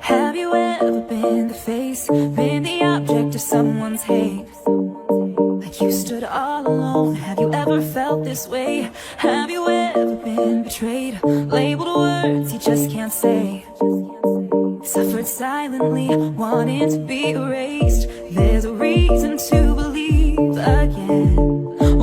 Have you ever been the face, been the object of someone's hate? Like you stood all alone. Have you ever felt this way? Have you ever been betrayed, labeled words you just can't say? Suffered silently, wanting to be erased. There's a reason to believe again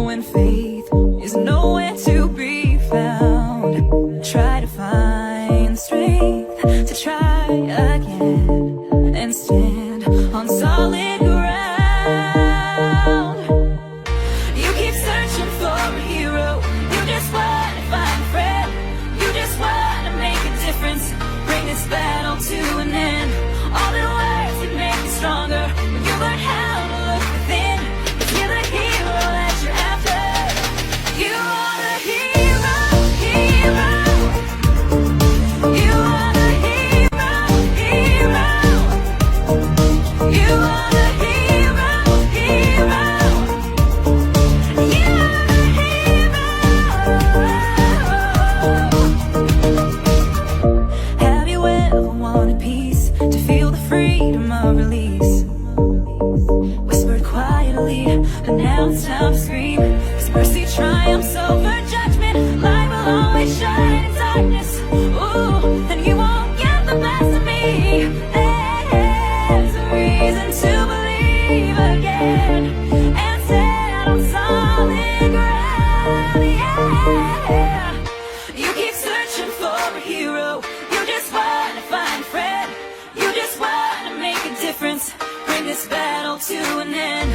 when faith is nowhere to be found. Try to find strength to try again and stand on solid ground. You keep searching for a hero, you just want to find a friend, you just want to make a difference, bring this battle to an end. All the words that make you stronger, when you learn how to look within, you're the hero that you're after. You are the hero, hero. You are the hero, hero. You are the hero, hero. You are the hero. Have you ever wanted peace, to feel the freedom of release? Whispered quietly, but now it's time to scream. His mercy triumphs over judgment. Light will always shine in darkness. Ooh, and you won't get the best of me. There's a reason to believe again and stand on solid ground. Yeah. You keep searching for a hero, you just want to find a friend, you just want to make a difference, bring this battle to an end.